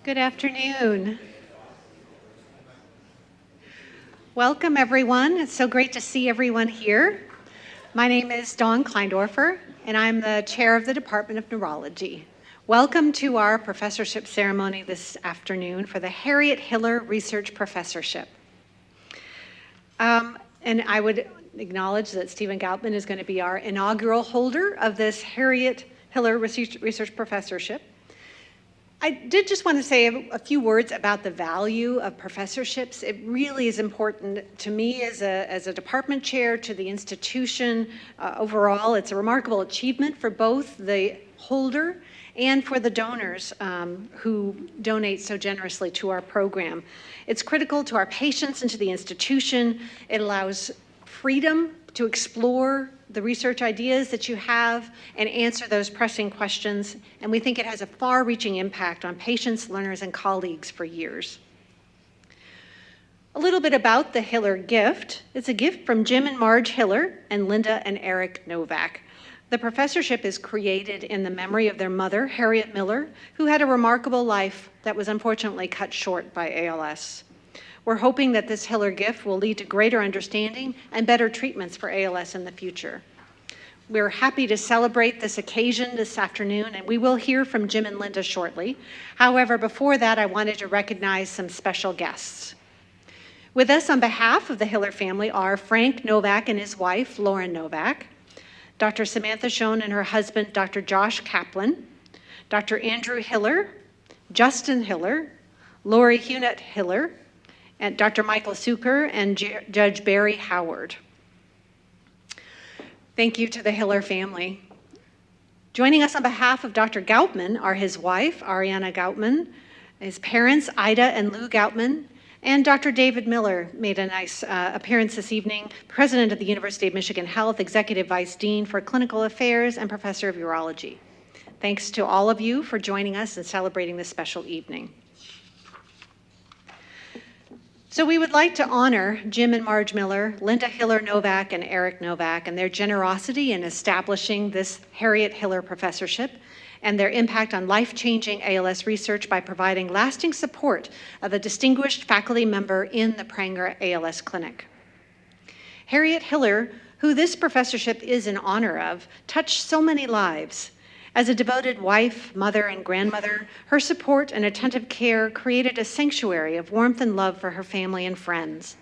Good afternoon. Welcome, everyone. It's so great to see everyone here. My name is Dawn Kleindorfer, and I'm the chair of the Department of Neurology. Welcome to our professorship ceremony this afternoon for the Harriet Hiller Research Professorship. And I would acknowledge that Stephen Goutman is going to be our inaugural holder of this Harriet Hiller Research Professorship. I did just want to say a few words about the value of professorships. It really is important to me as a department chair, to the institution overall. It's a remarkable achievement for both the holder and for the donors who donate so generously to our program. It's critical to our patients and to the institution. It allows freedom to explore the research ideas that you have and answer those pressing questions. And we think it has a far-reaching impact on patients, learners, and colleagues for years. A little bit about the Hiller gift. It's a gift from Jim and Marge Hiller and Linda and Eric Novak. The professorship is created in the memory of their mother, Harriet Miller, who had a remarkable life that was unfortunately cut short by ALS. We're hoping that this Hiller gift will lead to greater understanding and better treatments for ALS in the future. We're happy to celebrate this occasion this afternoon, and we will hear from Jim and Linda shortly. However, before that, I wanted to recognize some special guests. With us on behalf of the Hiller family are Frank Novak and his wife, Lauren Novak, Dr. Samantha Schoen and her husband, Dr. Josh Kaplan, Dr. Andrew Hiller, Justin Hiller, Lori Hunett Hiller, and Dr. Michael Suker and Judge Barry Howard. Thank you to the Hiller family. Joining us on behalf of Dr. Goutman are his wife, Ariana Goutman, his parents, Ida and Lou Goutman, and Dr. David Miller made a nice appearance this evening, president of the University of Michigan Health, executive vice dean for clinical affairs, and professor of urology. Thanks to all of you for joining us and celebrating this special evening. So we would like to honor Jim and Marge Miller, Linda Hiller Novak, and Eric Novak, and their generosity in establishing this Harriet Hiller Professorship and their impact on life-changing ALS research by providing lasting support of a distinguished faculty member in the Pranger ALS Clinic. Harriet Hiller, who this professorship is in honor of, touched so many lives. As a devoted wife, mother, and grandmother, her support and attentive care created a sanctuary of warmth and love for her family and friends.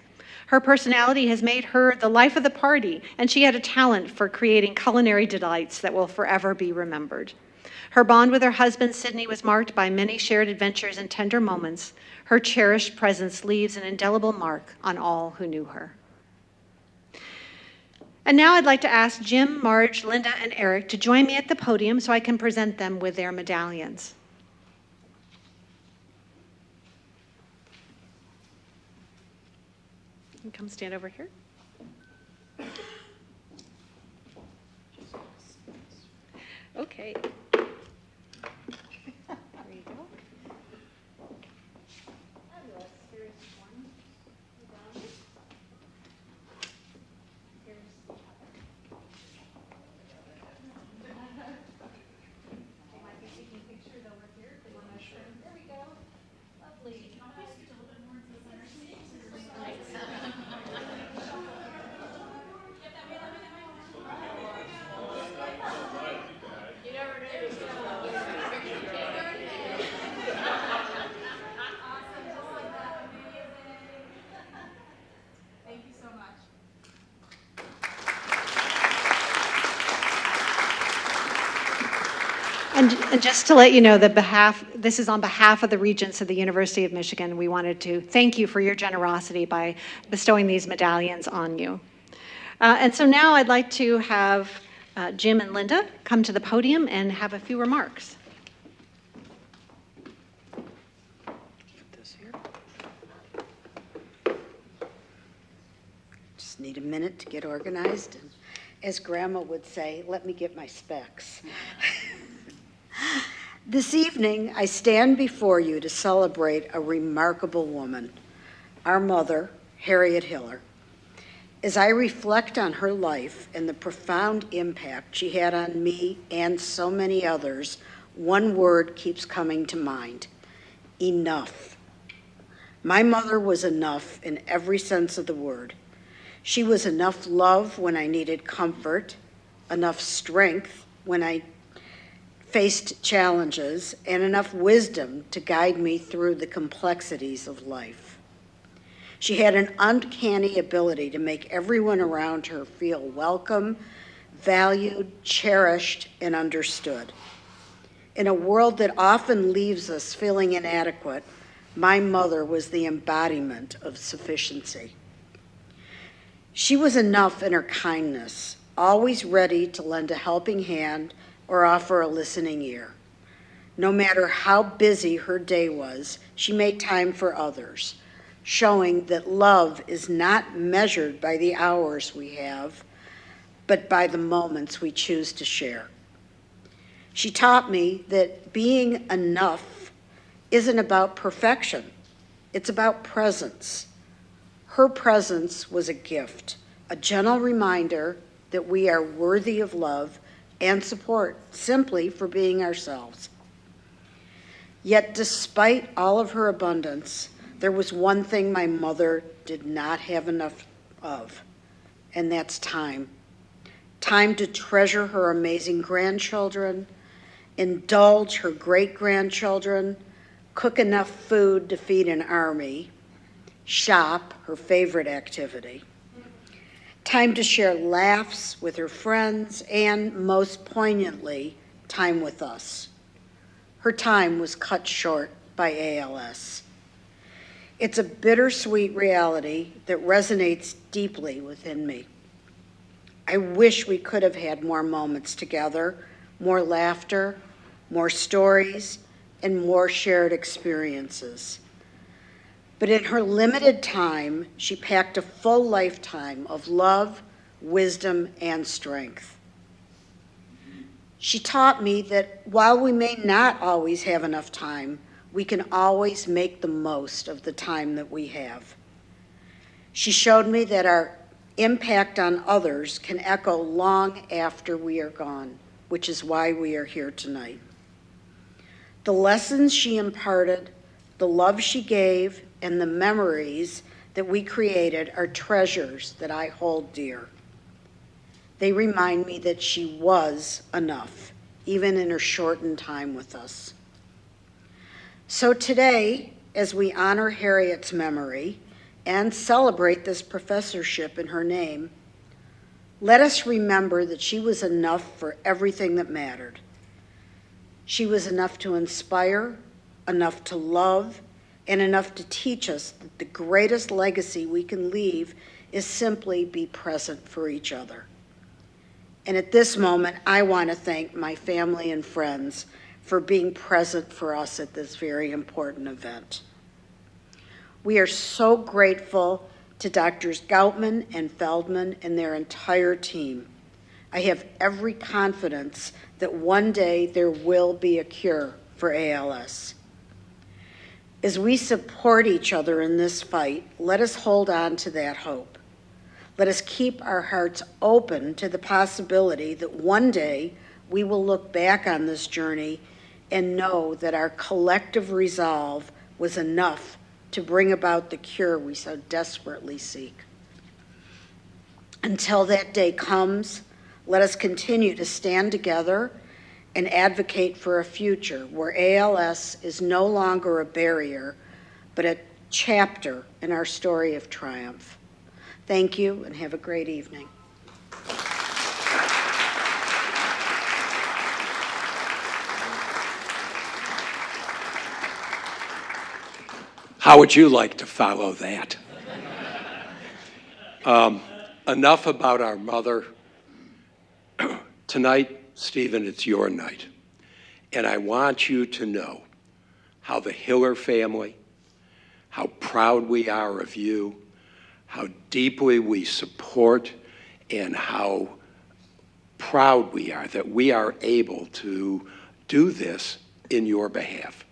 Her personality has made her the life of the party, and she had a talent for creating culinary delights that will forever be remembered. Her bond with her husband, Sidney, was marked by many shared adventures and tender moments. Her cherished presence leaves an indelible mark on all who knew her. And now I'd like to ask Jim, Marge, Linda, and Eric to join me at the podium so I can present them with their medallions. You can come stand over here. Okay. There you go. Fabulous. Here's one medallion. Here's the other. They might be taking pictures over here if they want to share. There we go. Lovely. And just to let you know, this is on behalf of the Regents of the University of Michigan. We wanted to thank you for your generosity by bestowing these medallions on you. And so now I'd like to have Jim and Linda come to the podium and have a few remarks. Put this here. Just need a minute to get organized. And as Grandma would say, let me get my specs. This evening, I stand before you to celebrate a remarkable woman, our mother, Harriet Hiller. As I reflect on her life and the profound impact she had on me and so many others, one word keeps coming to mind: enough. My mother was enough in every sense of the word. She was enough love when I needed comfort, enough strength when I faced challenges, and enough wisdom to guide me through the complexities of life. She had an uncanny ability to make everyone around her feel welcome, valued, cherished, and understood. In a world that often leaves us feeling inadequate, my mother was the embodiment of sufficiency. She was enough in her kindness, always ready to lend a helping hand or offer a listening ear. No matter how busy her day was, she made time for others, showing that love is not measured by the hours we have, but by the moments we choose to share. She taught me that being enough isn't about perfection, it's about presence. Her presence was a gift, a gentle reminder that we are worthy of love and support simply for being ourselves. Yet despite all of her abundance, there was one thing my mother did not have enough of, and that's time. Time to treasure her amazing grandchildren, indulge her great-grandchildren, cook enough food to feed an army, shop, her favorite activity. Time to share laughs with her friends, and most poignantly, time with us. Her time was cut short by ALS. It's a bittersweet reality that resonates deeply within me. I wish we could have had more moments together, more laughter, more stories, and more shared experiences. But in her limited time, she packed a full lifetime of love, wisdom, and strength. She taught me that while we may not always have enough time, we can always make the most of the time that we have. She showed me that our impact on others can echo long after we are gone, which is why we are here tonight. The lessons she imparted, the love she gave, and the memories that we created are treasures that I hold dear. They remind me that she was enough, even in her shortened time with us. So today, as we honor Harriet's memory and celebrate this professorship in her name, let us remember that she was enough for everything that mattered. She was enough to inspire, enough to love, and enough to teach us that the greatest legacy we can leave is simply be present for each other. And at this moment, I want to thank my family and friends for being present for us at this very important event. We are so grateful to Drs. Goutman and Feldman and their entire team. I have every confidence that one day there will be a cure for ALS. As we support each other in this fight, let us hold on to that hope. Let us keep our hearts open to the possibility that one day we will look back on this journey and know that our collective resolve was enough to bring about the cure we so desperately seek. Until that day comes, let us continue to stand together and advocate for a future where ALS is no longer a barrier, but a chapter in our story of triumph. Thank you, and have a great evening. How would you like to follow that? Enough about our mother. Tonight, Stephen, it's your night. And I want you to know how the Hiller family, how proud we are of you, how deeply we support, and how proud we are that we are able to do this in your behalf.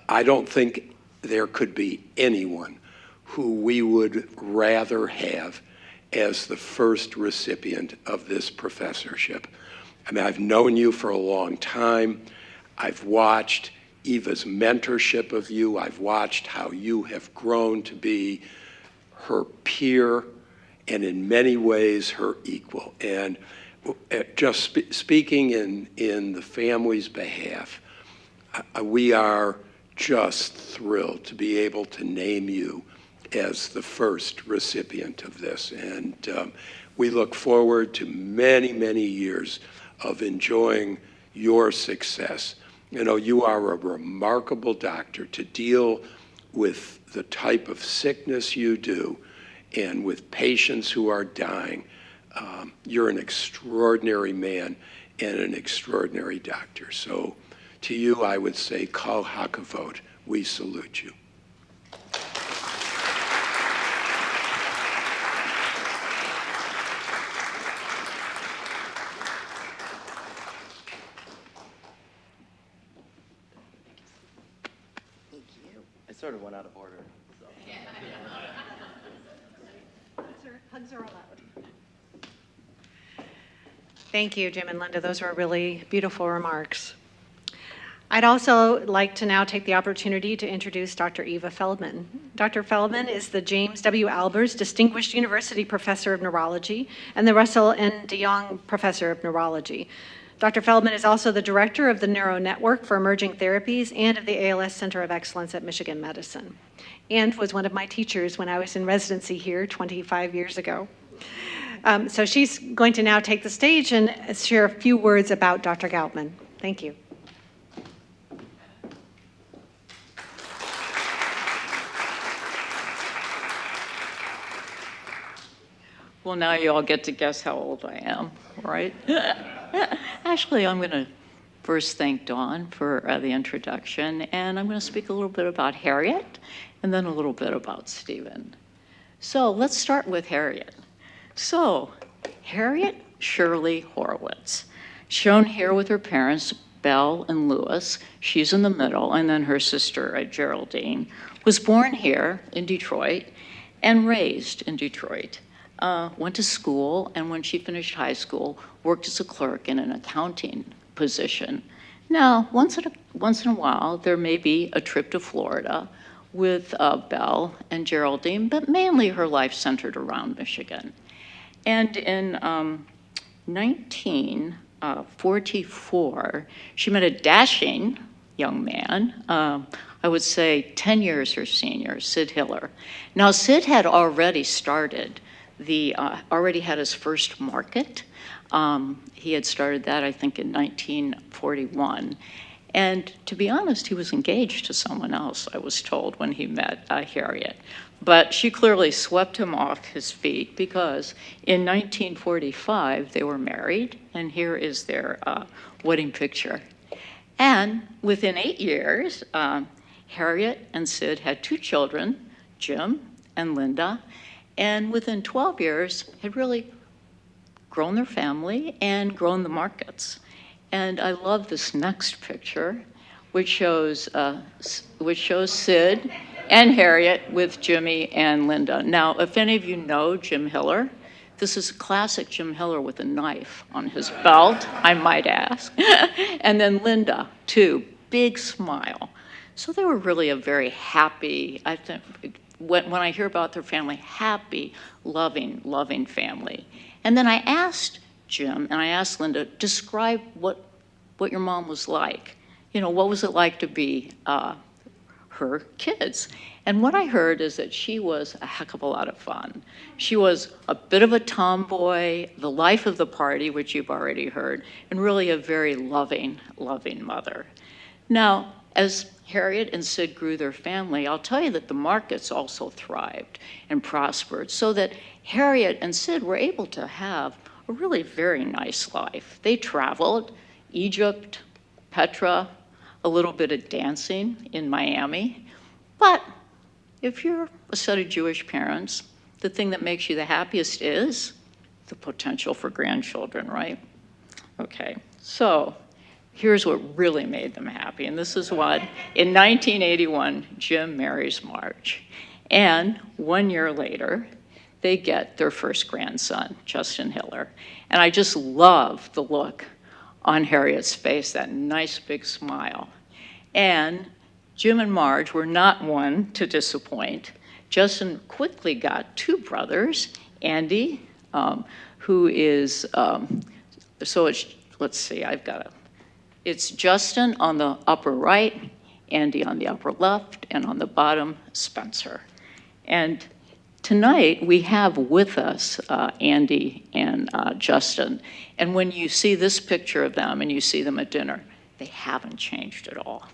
I don't think there could be anyone who we would rather have as the first recipient of this professorship. I mean, I've known you for a long time. I've watched Eva's mentorship of you. I've watched how you have grown to be her peer and in many ways her equal. And just speaking in the family's behalf, we are just thrilled to be able to name you as the first recipient of this. And we look forward to many, many years of enjoying your success. You know, you are a remarkable doctor to deal with the type of sickness you do and with patients who are dying. You're an extraordinary man and an extraordinary doctor. So to you, I would say, Kol Hakavod, we salute you. I sort of went out of order. So. Hugs are allowed. Thank you, Jim and Linda. Those were really beautiful remarks. I'd also like to now take the opportunity to introduce Dr. Eva Feldman. Dr. Feldman is the James W. Albers Distinguished University Professor of Neurology and the Russell N. DeYoung Professor of Neurology. Dr. Feldman is also the director of the Neuro Network for Emerging Therapies and of the ALS Center of Excellence at Michigan Medicine, and was one of my teachers when I was in residency here 25 years ago. So she's going to now take the stage and share a few words about Dr. Goutman. Thank you. Well, now you all get to guess how old I am, right? Actually, I'm going to first thank Dawn for the introduction, and I'm going to speak a little bit about Harriet, and then a little bit about Stephen. So let's start with Harriet. So, Harriet Shirley Horowitz, shown here with her parents, Belle and Louis. She's in the middle, and then her sister, Geraldine, was born here in Detroit and raised in Detroit. Went to school, and when she finished high school, worked as a clerk in an accounting position. Now, once in a while, there may be a trip to Florida with Belle and Geraldine, but mainly her life centered around Michigan. And in 1944, she met a dashing young man, I would say 10 years her senior, Sid Hiller. Now, Sid had already started already had his first market. He had started that, I think, in 1941. And to be honest, he was engaged to someone else, I was told, when he met Harriet. But she clearly swept him off his feet because in 1945, they were married, and here is their wedding picture. And within 8 years, Harriet and Sid had 2 children, Jim and Linda, and within 12 years had really grown their family and grown the markets. And I love this next picture, which shows Sid and Harriet with Jimmy and Linda. Now, if any of you know Jim Hiller, this is a classic Jim Hiller with a knife on his belt, I might ask. And then Linda, too, big smile. So they were really a very happy, I think, when I hear about their family, happy, loving family. And then I asked Jim and I asked Linda, describe what your mom was like. You know, what was it like to be her kids? And what I heard is that she was a heck of a lot of fun. She was a bit of a tomboy, the life of the party, which you've already heard, and really a very loving mother. Now, as Harriet and Sid grew their family, I'll tell you that the markets also thrived and prospered, so that Harriet and Sid were able to have a really very nice life. They traveled, Egypt, Petra, a little bit of dancing in Miami. But if you're a set of Jewish parents, the thing that makes you the happiest is the potential for grandchildren, right? Okay, so here's what really made them happy, and this is what, in 1981, Jim marries Marge. And 1 year later, they get their first grandson, Justin Hiller. And I just love the look on Harriet's face, that nice big smile. And Jim and Marge were not one to disappoint. Justin quickly got two brothers, Andy, who is, let's see, it's Justin on the upper right, Andy on the upper left, and on the bottom, Spencer. And tonight, we have with us Andy and Justin. And when you see this picture of them and you see them at dinner, they haven't changed at all.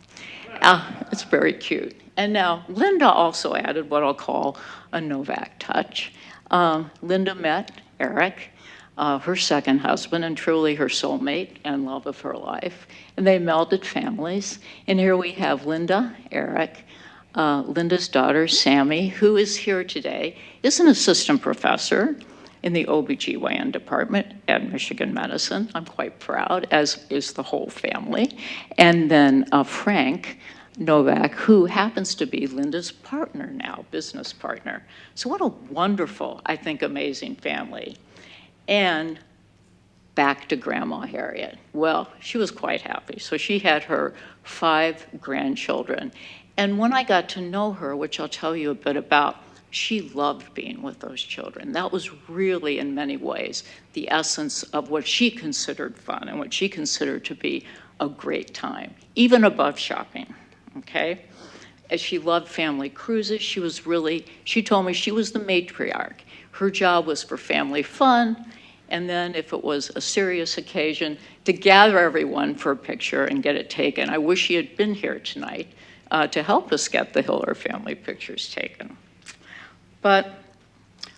It's very cute. And now, Linda also added what I'll call a Novak touch. Linda met Eric, her second husband, and truly her soulmate and love of her life. And they melded families. And here we have Linda, Eric, Linda's daughter, Sammy, who is here today, is an assistant professor in the OBGYN department at Michigan Medicine. I'm quite proud, as is the whole family. And then Frank Novak, who happens to be Linda's partner now, business partner. So what a wonderful, I think, amazing family. And back to Grandma Harriet. Well, she was quite happy. So she had her 5 grandchildren. And when I got to know her, which I'll tell you a bit about, she loved being with those children. That was really, in many ways, the essence of what she considered fun and what she considered to be a great time, even above shopping, okay? As she loved family cruises, she told me she was the matriarch. Her job was for family fun, and then if it was a serious occasion, to gather everyone for a picture and get it taken. I wish she had been here tonight to help us get the Hiller family pictures taken. But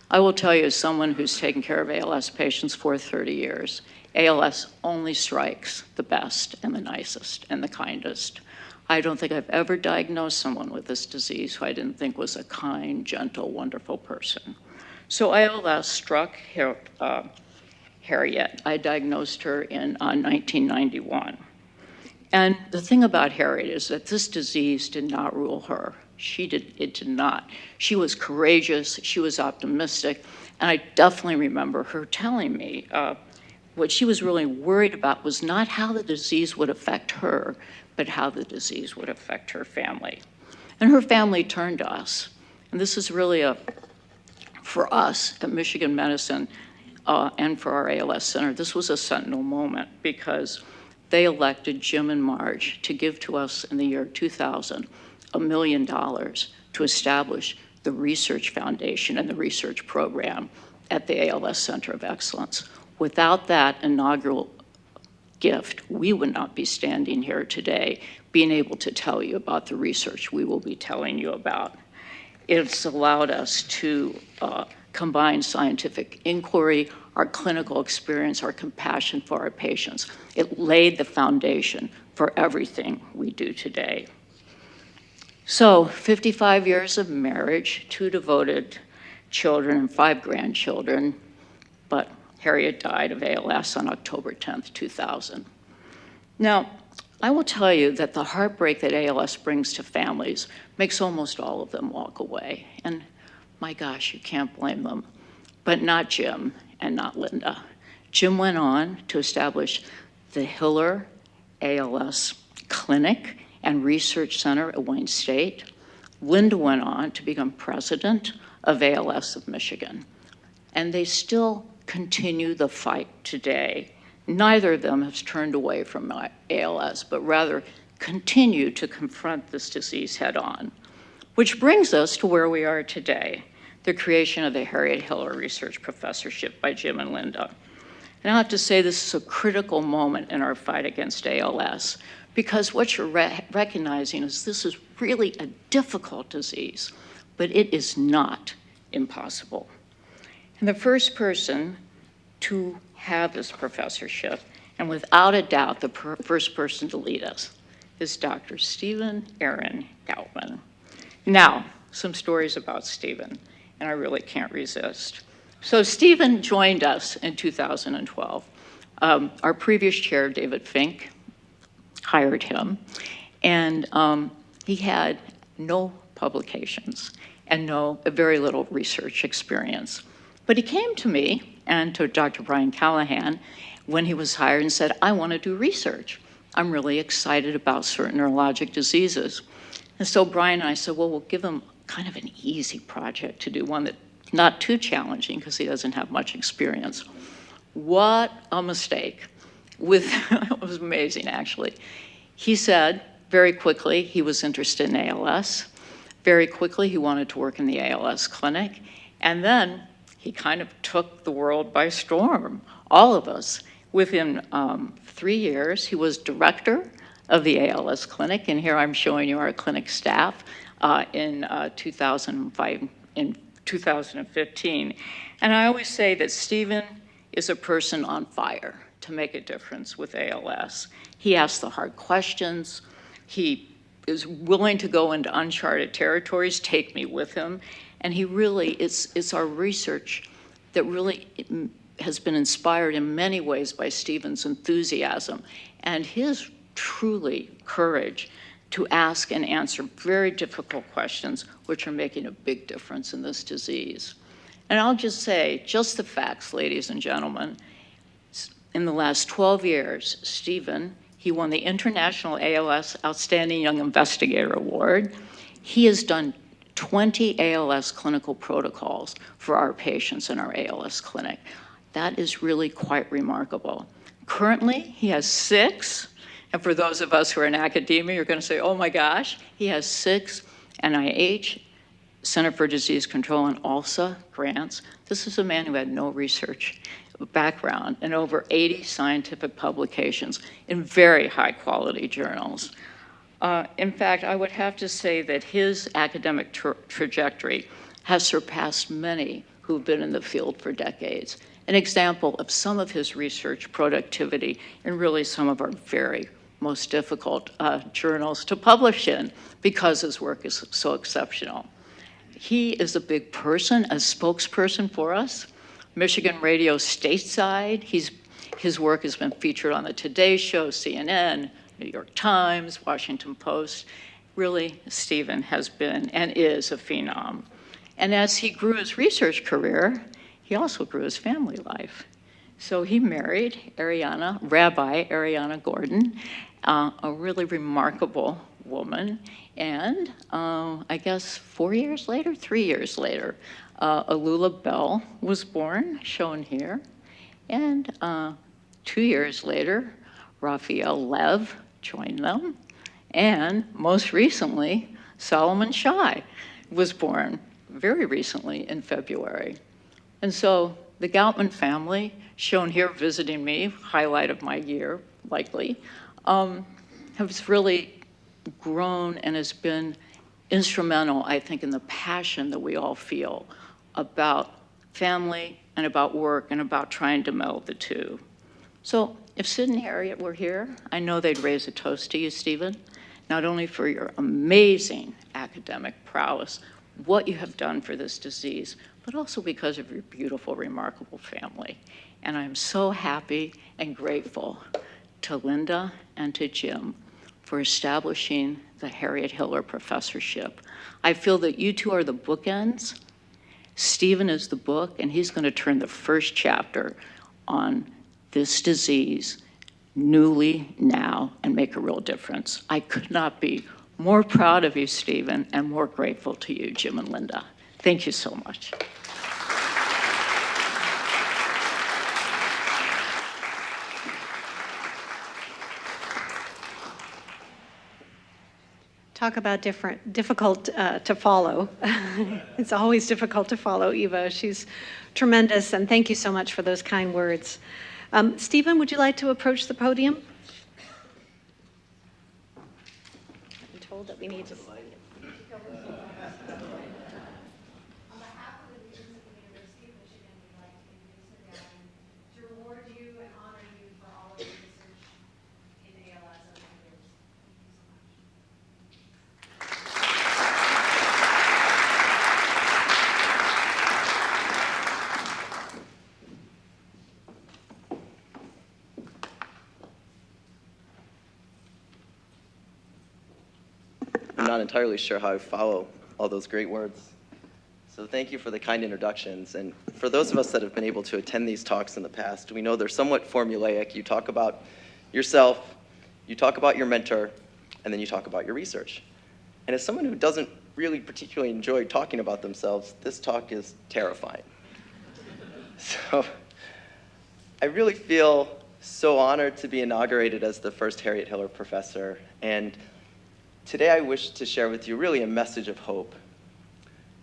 I will tell you, as someone who's taken care of ALS patients for 30 years, ALS only strikes the best and the nicest and the kindest. I don't think I've ever diagnosed someone with this disease who I didn't think was a kind, gentle, wonderful person. So ALS struck Harriet. I diagnosed her in 1991. And the thing about Harriet is that this disease did not rule her. It did not. She was courageous, she was optimistic, and I definitely remember her telling me what she was really worried about was not how the disease would affect her, but how the disease would affect her family. And her family turned to us. And this is really for us at Michigan Medicine and for our ALS Center, this was a sentinel moment because they elected Jim and Marge to give to us in the year 2000 $1 million to establish the research foundation and the research program at the ALS Center of Excellence. Without that inaugural gift, we would not be standing here today being able to tell you about the research we will be telling you about. It's allowed us to combine scientific inquiry, our clinical experience, our compassion for our patients. It laid the foundation for everything we do today. So 55 years of marriage, 2 devoted children and 5 grandchildren, but Harriet died of ALS on October 10th, 2000. Now, I will tell you that the heartbreak that ALS brings to families makes almost all of them walk away. And my gosh, you can't blame them, but not Jim and not Linda. Jim went on to establish the Hiller ALS Clinic and Research Center at Wayne State. Linda went on to become president of ALS of Michigan. And they still continue the fight today. Neither of them has turned away from ALS, but rather continue to confront this disease head on. Which brings us to where we are today, the creation of the Harriet Hiller Research Professorship by Jim and Linda. And I have to say this is a critical moment in our fight against ALS, because what you're recognizing is this is really a difficult disease, but it is not impossible. And the first person to have this professorship, and without a doubt the first person to lead us, is Dr. Stephen Aaron Goutman. Now, some stories about Stephen, and I really can't resist. So Stephen joined us in 2012. Our previous chair, David Fink, hired him, and he had no publications and very little research experience. But he came to me and to Dr. Brian Callahan when he was hired and said, I want to do research. I'm really excited about certain neurologic diseases. And so Brian and I said, well, we'll give him kind of an easy project to do, one that's not too challenging because he doesn't have much experience. What a mistake. It was amazing, actually. He said very quickly he was interested in ALS. Very quickly he wanted to work in the ALS clinic. And then he kind of took the world by storm, all of us. Within 3 years, he was director of the ALS clinic, and here I'm showing you our clinic staff in 2015. And I always say that Stephen is a person on fire to make a difference with ALS. He asks the hard questions. He is willing to go into uncharted territories, take me with him. And he really, it's our research that really has been inspired in many ways by Stephen's enthusiasm and his truly courage to ask and answer very difficult questions, which are making a big difference in this disease. And I'll just say, just the facts, ladies and gentlemen. In the last 12 years, Stephen, he won the International ALS Outstanding Young Investigator Award. He has done 20 ALS clinical protocols for our patients in our ALS clinic. That is really quite remarkable. Currently, he has 6, and for those of us who are in academia, you're going to say, oh my gosh, he has 6 NIH, Center for Disease Control, and ALSA grants. This is a man who had no research background and over 80 scientific publications in very high quality journals. In fact, I would have to say that his academic trajectory has surpassed many who've been in the field for decades. An example of some of his research productivity in really some of our very most difficult journals to publish in because his work is so exceptional. He is a big person, a spokesperson for us. Michigan Radio stateside, his work has been featured on the Today Show, CNN, New York Times, Washington Post. Really, Stephen has been and is a phenom. And as he grew his research career, he also grew his family life. So he married Rabbi Ariana Gordon, a really remarkable woman. And I guess 3 years later, Alula Bell was born, shown here. And 2 years later, Raphael Lev joined them. And most recently, Solomon Shai was born very recently in February. And so the Goutman family, shown here visiting me, highlight of my year, likely, has really grown and has been instrumental, I think, in the passion that we all feel about family and about work and about trying to meld the two. So if Sid and Harriet were here, I know they'd raise a toast to you, Stephen, not only for your amazing academic prowess, what you have done for this disease, but also because of your beautiful, remarkable family. And I'm so happy and grateful to Linda and to Jim for establishing the Harriet Hiller Professorship. I feel that you two are the bookends. Stephen is the book, and he's going to turn the first chapter on this disease newly now and make a real difference. I could not be more proud of you, Stephen, and more grateful to you, Jim and Linda. Thank you so much. Talk about difficult to follow. It's always difficult to follow Eva. She's tremendous, and thank you so much for those kind words. Stephen, would you like to approach the podium? I'm told that we need to. I'm not entirely sure how I follow all those great words. So thank you for the kind introductions. And for those of us that have been able to attend these talks in the past, we know they're somewhat formulaic. You talk about yourself You talk about your mentor, and then you talk about your research. And as someone who doesn't really particularly enjoy talking about themselves, this talk is terrifying. So I really feel so honored to be inaugurated as the first Harriet Hiller Professor. And today I wish to share with you really a message of hope.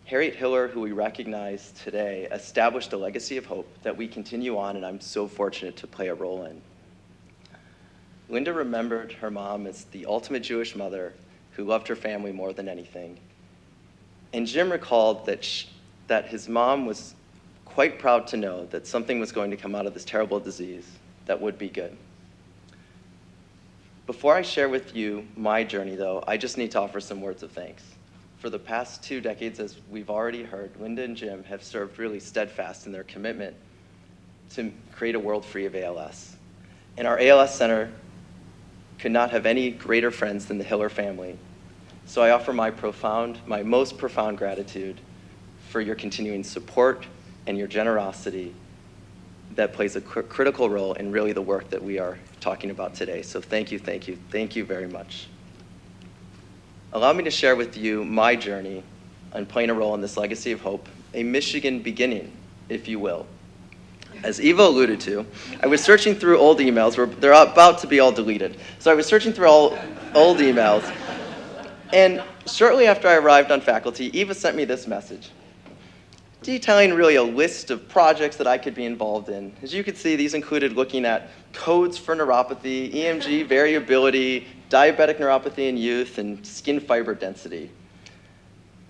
Harriet Hiller, who we recognize today, established a legacy of hope that we continue on, and I'm so fortunate to play a role in. Linda remembered her mom as the ultimate Jewish mother who loved her family more than anything. And Jim recalled that his mom was quite proud to know that something was going to come out of this terrible disease that would be good. Before I share with you my journey, though, I just need to offer some words of thanks. For the past 2 decades, as we've already heard, Linda and Jim have served really steadfast in their commitment to create a world free of ALS. And our ALS Center could not have any greater friends than the Hiller family. So I offer my most profound gratitude for your continuing support and your generosity that plays a critical role in really the work that we are talking about today. So thank you, thank you, thank you very much. Allow me to share with you my journey on playing a role in this legacy of hope, a Michigan beginning, if you will. As Eva alluded to, I was searching through old emails. They're about to be all deleted. So I was searching through all old emails. And shortly after I arrived on faculty, Eva sent me this message, detailing really a list of projects that I could be involved in. As you can see, these included looking at codes for neuropathy, EMG variability, diabetic neuropathy in youth, and skin fiber density.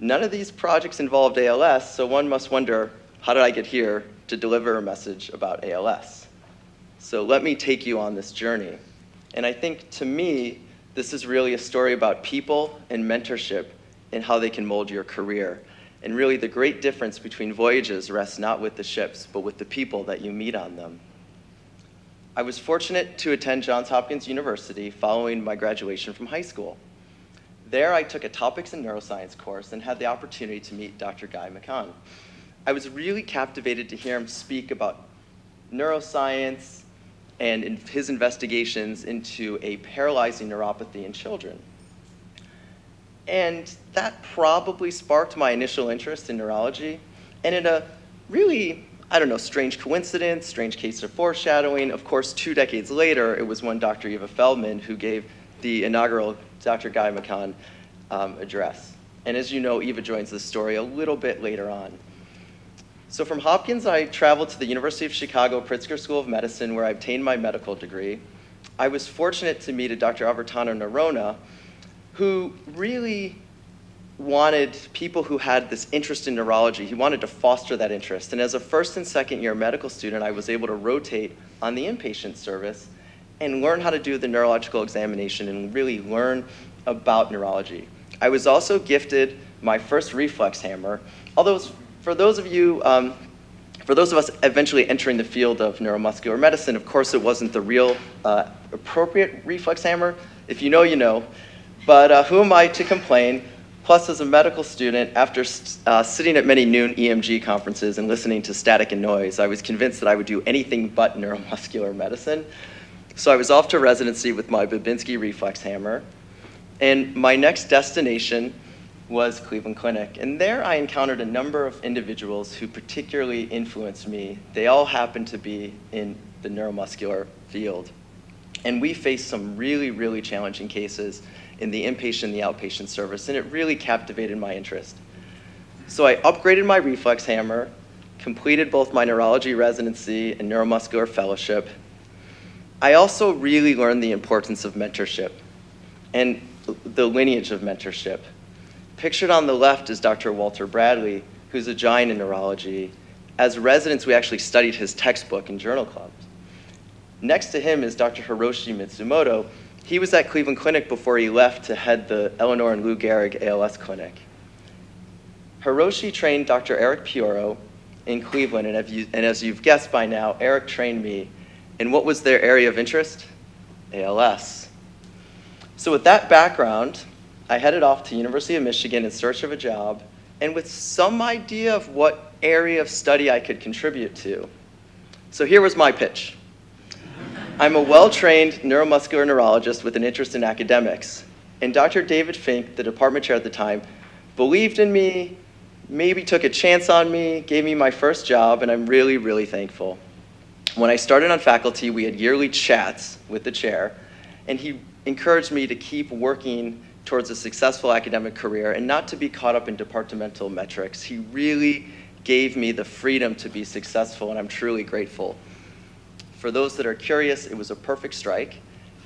None of these projects involved ALS, so one must wonder, how did I get here to deliver a message about ALS? So let me take you on this journey. And I think, to me, this is really a story about people and mentorship and how they can mold your career. And really, the great difference between voyages rests not with the ships, but with the people that you meet on them. I was fortunate to attend Johns Hopkins University following my graduation from high school. There, I took a Topics in Neuroscience course and had the opportunity to meet Dr. Guy McCahon. I was really captivated to hear him speak about neuroscience and his investigations into a paralyzing neuropathy in children. And that probably sparked my initial interest in neurology. And in a really, strange coincidence, strange case of foreshadowing, of course, 2 decades later, it was when Dr. Eva Feldman who gave the inaugural Dr. Guy McCahon address. And as you know, Eva joins the story a little bit later on. So from Hopkins, I traveled to the University of Chicago Pritzker School of Medicine, where I obtained my medical degree. I was fortunate to meet a Dr. Avertano Nerona, who really wanted people who had this interest in neurology. He wanted to foster that interest. And as a first and second year medical student, I was able to rotate on the inpatient service and learn how to do the neurological examination and really learn about neurology. I was also gifted my first reflex hammer, although for those of us eventually entering the field of neuromuscular medicine, of course it wasn't the real appropriate reflex hammer. If you know, you know. But who am I to complain? Plus, as a medical student, after sitting at many noon EMG conferences and listening to static and noise, I was convinced that I would do anything but neuromuscular medicine. So I was off to residency with my Babinski reflex hammer. And my next destination was Cleveland Clinic. And there I encountered a number of individuals who particularly influenced me. They all happened to be in the neuromuscular field. And we faced some really, really challenging cases in the inpatient and the outpatient service, and it really captivated my interest. So I upgraded my reflex hammer, completed both my neurology residency and neuromuscular fellowship. I also really learned the importance of mentorship and the lineage of mentorship. Pictured on the left is Dr. Walter Bradley, who's a giant in neurology. As residents, we actually studied his textbook in journal clubs. Next to him is Dr. Hiroshi Mitsumoto. He was at Cleveland Clinic before he left to head the Eleanor and Lou Gehrig ALS clinic. Hiroshi trained Dr. Eric Pioro in Cleveland, and as you've guessed by now, Eric trained me. And what was their area of interest? ALS. So with that background, I headed off to University of Michigan in search of a job, and with some idea of what area of study I could contribute to. So here was my pitch. I'm a well-trained neuromuscular neurologist with an interest in academics. And Dr. David Fink, the department chair at the time, believed in me, maybe took a chance on me, gave me my first job, and I'm really, really thankful. When I started on faculty, we had yearly chats with the chair, and he encouraged me to keep working towards a successful academic career and not to be caught up in departmental metrics. He really gave me the freedom to be successful, and I'm truly grateful. For those that are curious, it was a perfect strike.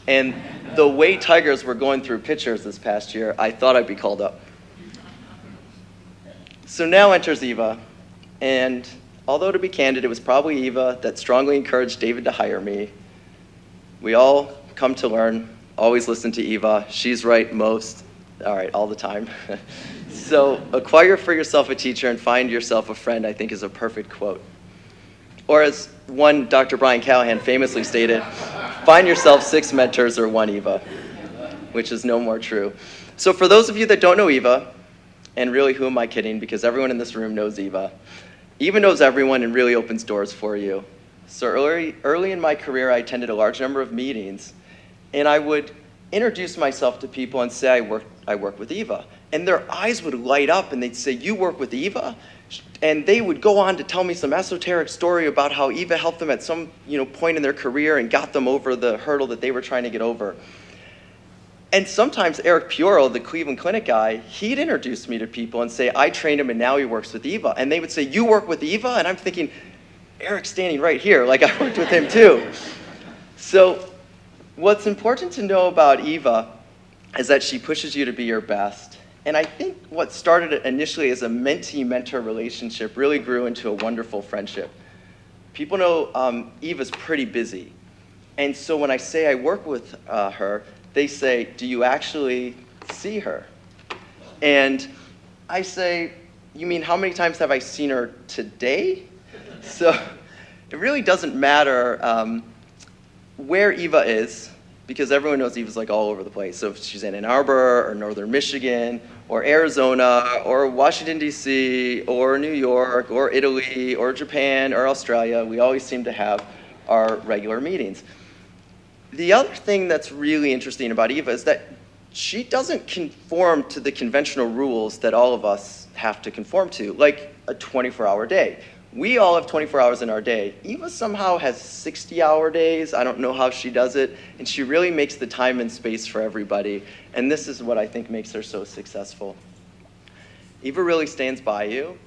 And the way Tigers were going through pitchers this past year, I thought I'd be called up. So now enters Eva, and although to be candid, it was probably Eva that strongly encouraged David to hire me. We all come to learn, always listen to Eva. She's right all the time. So acquire for yourself a teacher and find yourself a friend, I think is a perfect quote. Or as one Dr. Brian Callahan famously stated, find yourself 6 mentors or 1 Eva, which is no more true. So for those of you that don't know Eva, and really who am I kidding, because everyone in this room knows Eva. Eva knows everyone and really opens doors for you. So early in my career, I attended a large number of meetings, and I would introduce myself to people and say I work with Eva. And their eyes would light up and they'd say, "You work with Eva?" And they would go on to tell me some esoteric story about how Eva helped them at some point in their career and got them over the hurdle that they were trying to get over. And sometimes Eric Pioro, the Cleveland Clinic guy, he'd introduce me to people and say, "I trained him and now he works with Eva." And they would say, "You work with Eva?" And I'm thinking, Eric's standing right here, like I worked with him too. So what's important to know about Eva is that she pushes you to be your best. And I think what started initially as a mentee-mentor relationship really grew into a wonderful friendship. People know Eva's pretty busy. And so when I say I work with her, they say, "Do you actually see her?" And I say, "You mean how many times have I seen her today?" So it really doesn't matter where Eva is, because everyone knows Eva's like all over the place. So if she's in Ann Arbor or Northern Michigan or Arizona or Washington, D.C. or New York or Italy or Japan or Australia, we always seem to have our regular meetings. The other thing that's really interesting about Eva is that she doesn't conform to the conventional rules that all of us have to conform to, like a 24-hour day. We all have 24 hours in our day. Eva somehow has 60-hour days. I don't know how she does it. And she really makes the time and space for everybody. And this is what I think makes her so successful. Eva really stands by you.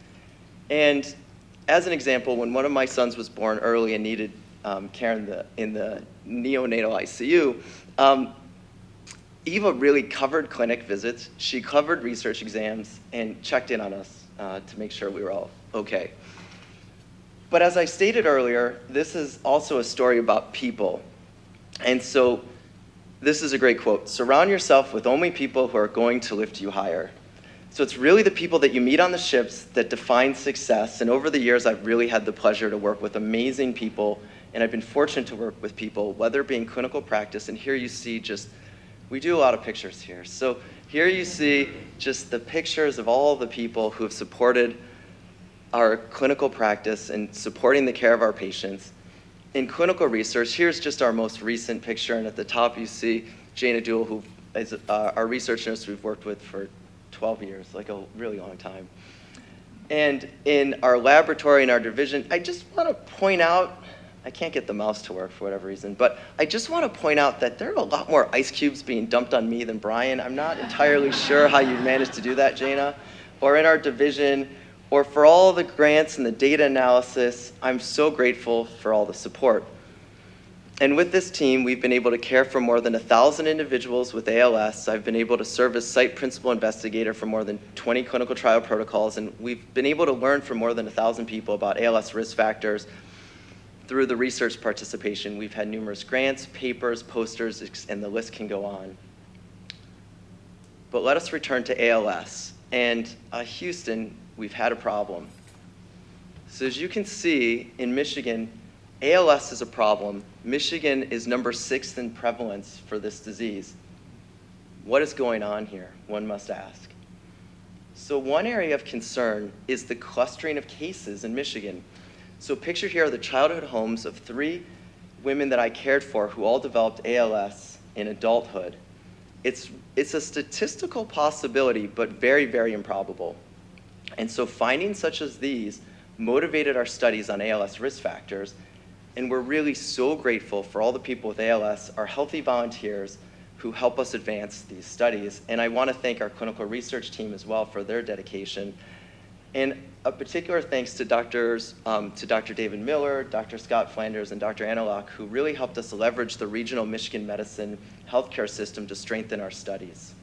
And as an example, when one of my sons was born early and needed care in the neonatal ICU, Eva really covered clinic visits. She covered research exams and checked in on us to make sure we were all okay. But as I stated earlier, this is also a story about people. And so this is a great quote: "Surround yourself with only people who are going to lift you higher." So it's really the people that you meet on the ships that define success. And over the years, I've really had the pleasure to work with amazing people. And I've been fortunate to work with people, whether it be in clinical practice. And here you see we do a lot of pictures here. So here you see just the pictures of all the people who have supported our clinical practice and supporting the care of our patients. In clinical research, here's just our most recent picture, and at the top you see Jana Duell, who is our research nurse we've worked with for 12 years, like a really long time. And in our laboratory, in our division, I just want to point out, I can't get the mouse to work for whatever reason, but I just want to point out that there are a lot more ice cubes being dumped on me than Brian. I'm not entirely sure how you managed to do that, Jana. Or in our division, or for all the grants and the data analysis, I'm so grateful for all the support. And with this team, we've been able to care for more than 1,000 individuals with ALS. I've been able to serve as site principal investigator for more than 20 clinical trial protocols, and we've been able to learn from more than 1,000 people about ALS risk factors through the research participation. We've had numerous grants, papers, posters, and the list can go on. But let us return to ALS. And Houston, we've had a problem. So as you can see, in Michigan, ALS is a problem. Michigan is number 6 in prevalence for this disease. What is going on here, one must ask. So one area of concern is the clustering of cases in Michigan. So pictured here are the childhood homes of 3 women that I cared for who all developed ALS in adulthood. It's a statistical possibility, but very, very improbable. And so findings such as these motivated our studies on ALS risk factors, and we're really so grateful for all the people with ALS, our healthy volunteers who help us advance these studies. And I want to thank our clinical research team as well for their dedication. And a particular thanks to Dr. David Miller, Dr. Scott Flanders, and Dr. Analock, who really helped us leverage the regional Michigan medicine healthcare system to strengthen our studies.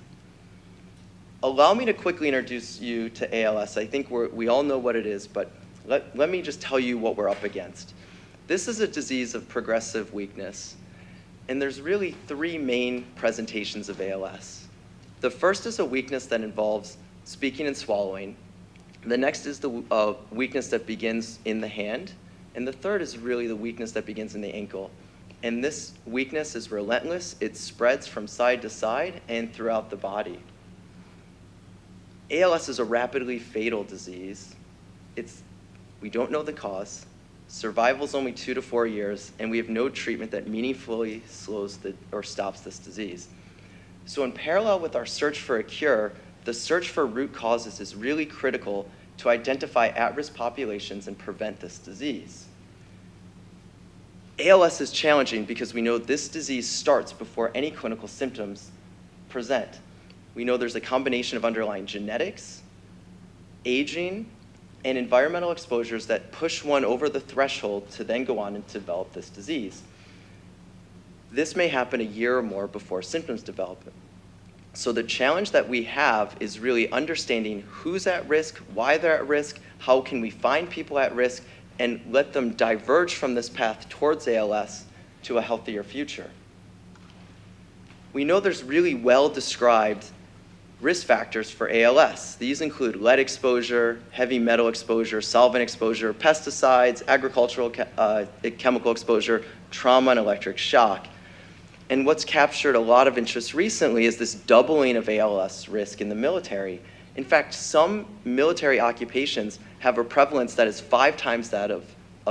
Allow me to quickly introduce you to ALS. I think we all know what it is, but let me just tell you what we're up against. This is a disease of progressive weakness, and there's really three main presentations of ALS. The first is a weakness that involves speaking and swallowing. The next is the weakness that begins in the hand, and the third is really the weakness that begins in the ankle. And this weakness is relentless. It spreads from side to side and throughout the body. ALS is a rapidly fatal disease. We don't know the cause. Survival is only 2 to 4 years, and we have no treatment that meaningfully slows or stops this disease. So in parallel with our search for a cure, the search for root causes is really critical to identify at-risk populations and prevent this disease. ALS is challenging because we know this disease starts before any clinical symptoms present. We know there's a combination of underlying genetics, aging, and environmental exposures that push one over the threshold to then go on and develop this disease. This may happen a year or more before symptoms develop. So the challenge that we have is really understanding who's at risk, why they're at risk, how can we find people at risk, and let them diverge from this path towards ALS to a healthier future. We know there's really well-described risk factors for ALS. These include lead exposure, heavy metal exposure, solvent exposure, pesticides, agricultural chemical exposure, trauma, and electric shock. And what's captured a lot of interest recently is this doubling of ALS risk in the military. In fact, some military occupations have a prevalence that is 5 times that of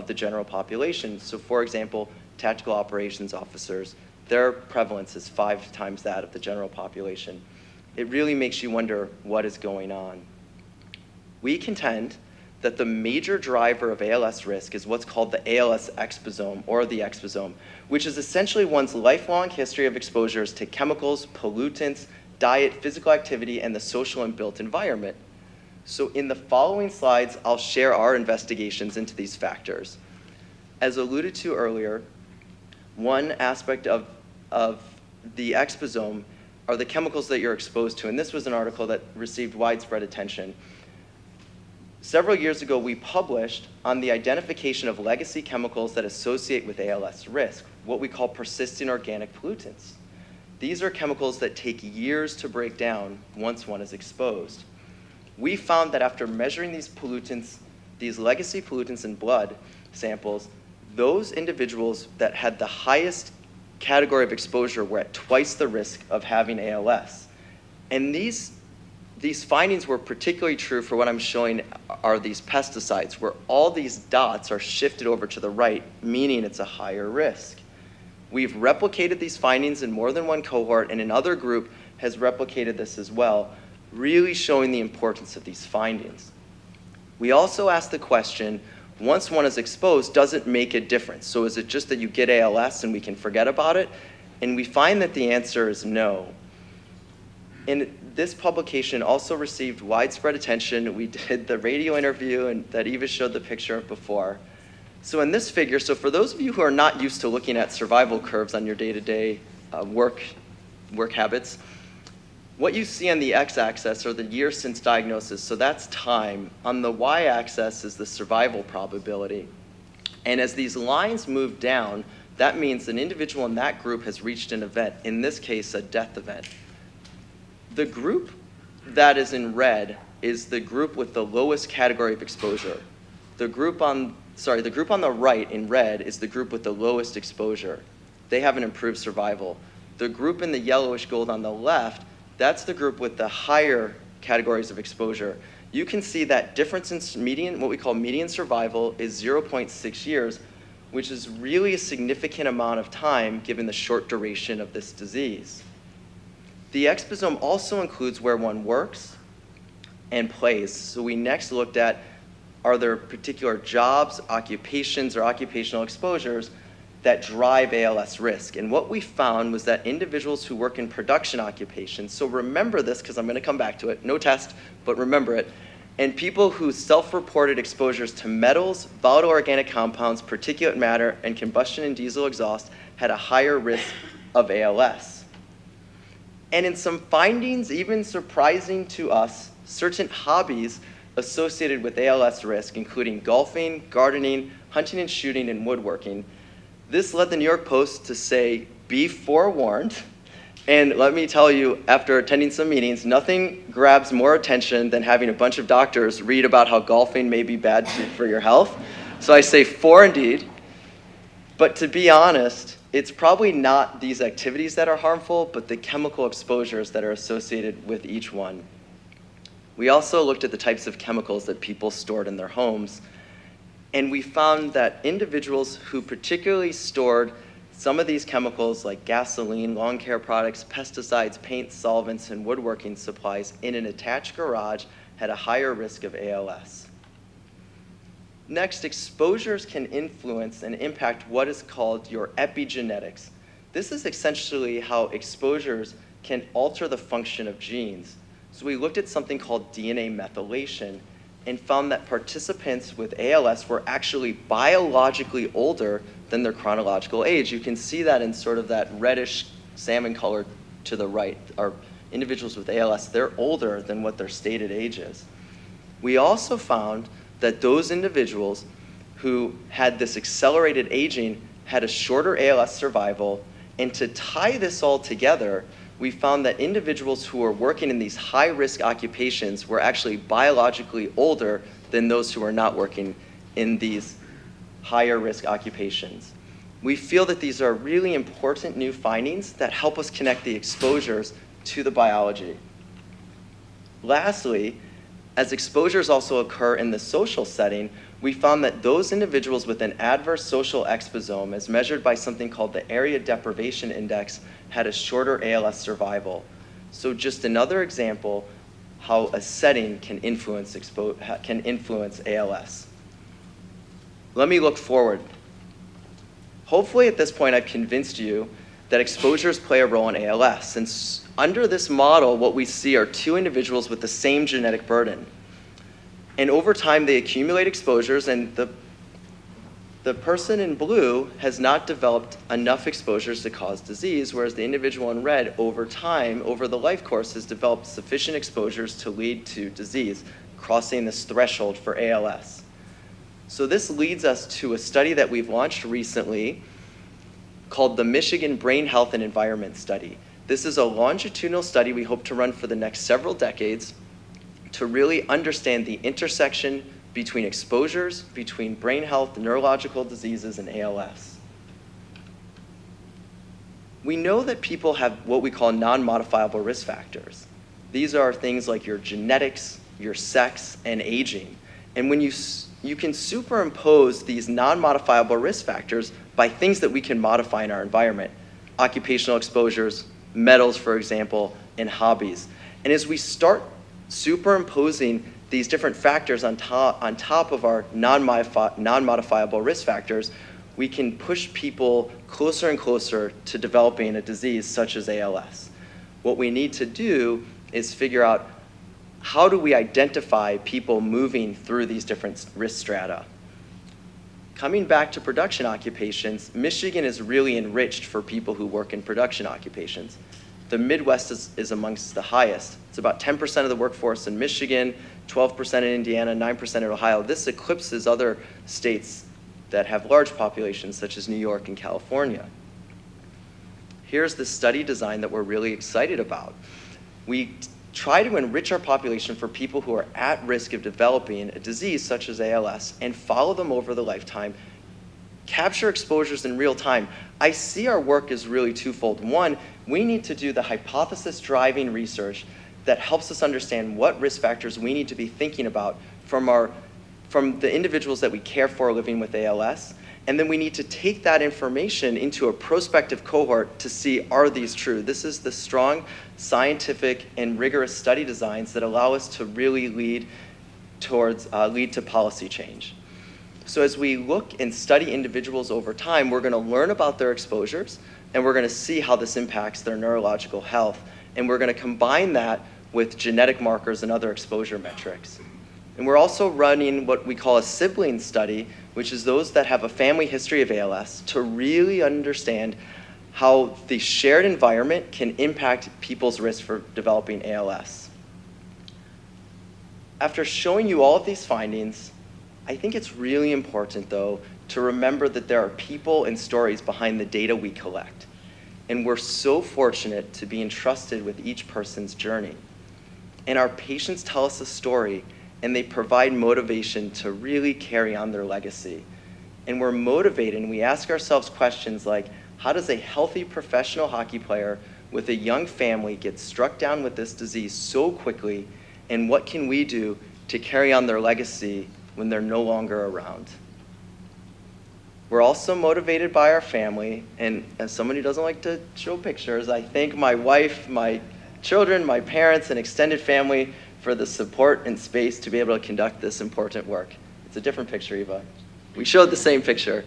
the general population. So for example, tactical operations officers, their prevalence is 5 times that of the general population. It really makes you wonder what is going on. We contend that the major driver of ALS risk is what's called the ALS exposome, or the exposome, which is essentially one's lifelong history of exposures to chemicals, pollutants, diet, physical activity, and the social and built environment. So in the following slides, I'll share our investigations into these factors. As alluded to earlier, one aspect of the exposome are the chemicals that you're exposed to, and this was an article that received widespread attention. Several years ago, we published on the identification of legacy chemicals that associate with ALS risk, what we call persistent organic pollutants. These are chemicals that take years to break down once one is exposed. We found that after measuring these pollutants, these legacy pollutants in blood samples, those individuals that had the highest category of exposure were at twice the risk of having ALS. And these findings were particularly true for what I'm showing are these pesticides, where all these dots are shifted over to the right, meaning it's a higher risk. We've replicated these findings in more than one cohort, and another group has replicated this as well, really showing the importance of these findings. We also asked the question, once one is exposed, does it make a difference? So is it just that you get ALS and we can forget about it? And we find that the answer is no. And this publication also received widespread attention. We did the radio interview and that Eva showed the picture of before. So in this figure, so for those of you who are not used to looking at survival curves on your day-to-day work habits, what you see on the x-axis are the years since diagnosis, so that's time. On the y-axis is the survival probability. And as these lines move down, that means an individual in that group has reached an event, in this case, a death event. The group that is in red is the group with the lowest category of exposure. The group on the right in red is the group with the lowest exposure. They have an improved survival. The group in the yellowish gold on the left, that's the group with the higher categories of exposure. You can see that difference in median, what we call median survival, is 0.6 years, which is really a significant amount of time given the short duration of this disease. The exposome also includes where one works and plays. So we next looked at, are there particular jobs, occupations, or occupational exposures that drive ALS risk? And what we found was that individuals who work in production occupations, so remember this because I'm going to come back to it, no test, but remember it, and people who self-reported exposures to metals, volatile organic compounds, particulate matter, and combustion and diesel exhaust had a higher risk of ALS. And in some findings, even surprising to us, certain hobbies associated with ALS risk, including golfing, gardening, hunting and shooting, and woodworking. This led the New York Post to say, be forewarned. And let me tell you, after attending some meetings, nothing grabs more attention than having a bunch of doctors read about how golfing may be bad for your health. So I say indeed. But to be honest, it's probably not these activities that are harmful, but the chemical exposures that are associated with each one. We also looked at the types of chemicals that people stored in their homes, and we found that individuals who particularly stored some of these chemicals like gasoline, lawn care products, pesticides, paint, solvents, and woodworking supplies in an attached garage had a higher risk of ALS. Next, exposures can influence and impact what is called your epigenetics. This is essentially how exposures can alter the function of genes. So we looked at something called DNA methylation and found that participants with ALS were actually biologically older than their chronological age. You can see that in sort of that reddish salmon color to the right. Our individuals with ALS, they're older than what their stated age is. We also found that those individuals who had this accelerated aging had a shorter ALS survival, and to tie this all together, we found that individuals who were working in these high-risk occupations were actually biologically older than those who are not working in these higher-risk occupations. We feel that these are really important new findings that help us connect the exposures to the biology. Lastly, as exposures also occur in the social setting, we found that those individuals with an adverse social exposome, as measured by something called the Area Deprivation Index, had a shorter ALS survival. So just another example how a setting can influence ALS. Let me look forward. Hopefully at this point I've convinced you that exposures play a role in ALS. Since under this model, what we see are two individuals with the same genetic burden. And over time, they accumulate exposures, and the person in blue has not developed enough exposures to cause disease, whereas the individual in red, over time, over the life course, has developed sufficient exposures to lead to disease, crossing this threshold for ALS. So this leads us to a study that we've launched recently called the Michigan Brain Health and Environment Study. This is a longitudinal study we hope to run for the next several decades to really understand the intersection between exposures, between brain health, neurological diseases, and ALS. We know that people have what we call non-modifiable risk factors. These are things like your genetics, your sex, and aging. And when you can superimpose these non-modifiable risk factors by things that we can modify in our environment, occupational exposures, metals, for example, and hobbies. And as we start superimposing these different factors on top of our non-modifiable risk factors, we can push people closer and closer to developing a disease such as ALS. What we need to do is figure out how do we identify people moving through these different risk strata. Coming back to production occupations, Michigan is really enriched for people who work in production occupations. The Midwest is amongst the highest. It's about 10% of the workforce in Michigan, 12% in Indiana, 9% in Ohio. This eclipses other states that have large populations, such as New York and California. Here's the study design that we're really excited about. We try to enrich our population for people who are at risk of developing a disease such as ALS and follow them over the lifetime, capture exposures in real time. I see our work as really twofold. One, we need to do the hypothesis-driving research that helps us understand what risk factors we need to be thinking about from the individuals that we care for living with ALS. And then we need to take that information into a prospective cohort to see, are these true? This is the strong scientific and rigorous study designs that allow us to really lead to policy change. So as we look and study individuals over time, we're going to learn about their exposures, and we're going to see how this impacts their neurological health. And we're going to combine that with genetic markers and other exposure metrics. And we're also running what we call a sibling study, which is those that have a family history of ALS, to really understand how the shared environment can impact people's risk for developing ALS. After showing you all of these findings, I think it's really important, though, to remember that there are people and stories behind the data we collect. And we're so fortunate to be entrusted with each person's journey. And our patients tell us a story, and they provide motivation to really carry on their legacy. And we're motivated, and we ask ourselves questions like, how does a healthy professional hockey player with a young family get struck down with this disease so quickly, and what can we do to carry on their legacy when they're no longer around? We're also motivated by our family, and as someone who doesn't like to show pictures, I thank my wife, my children, my parents, and extended family for the support and space to be able to conduct this important work. It's a different picture, Eva. We showed the same picture.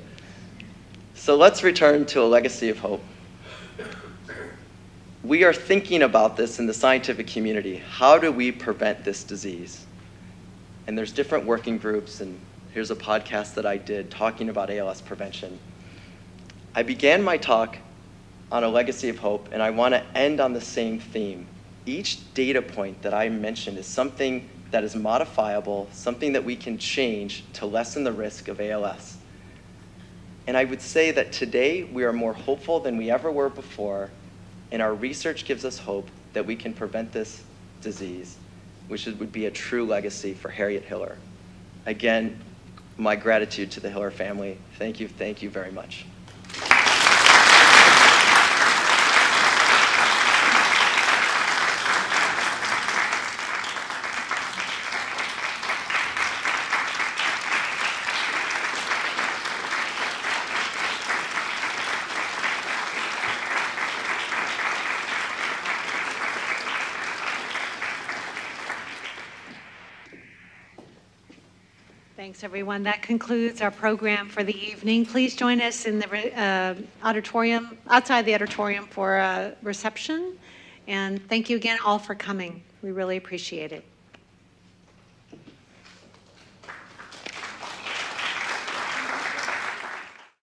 So let's return to a legacy of hope. We are thinking about this in the scientific community. How do we prevent this disease? And there's different working groups, and here's a podcast that I did talking about ALS prevention. I began my talk on a legacy of hope, and I want to end on the same theme. Each data point that I mentioned is something that is modifiable, something that we can change to lessen the risk of ALS. And I would say that today we are more hopeful than we ever were before, and our research gives us hope that we can prevent this disease, which would be a true legacy for Harriet Hiller. Again, my gratitude to the Hiller family. Thank you very much. Thanks, everyone. That concludes our program for the evening. Please join us in the auditorium, outside the auditorium, for a reception. And thank you again all for coming. We really appreciate it.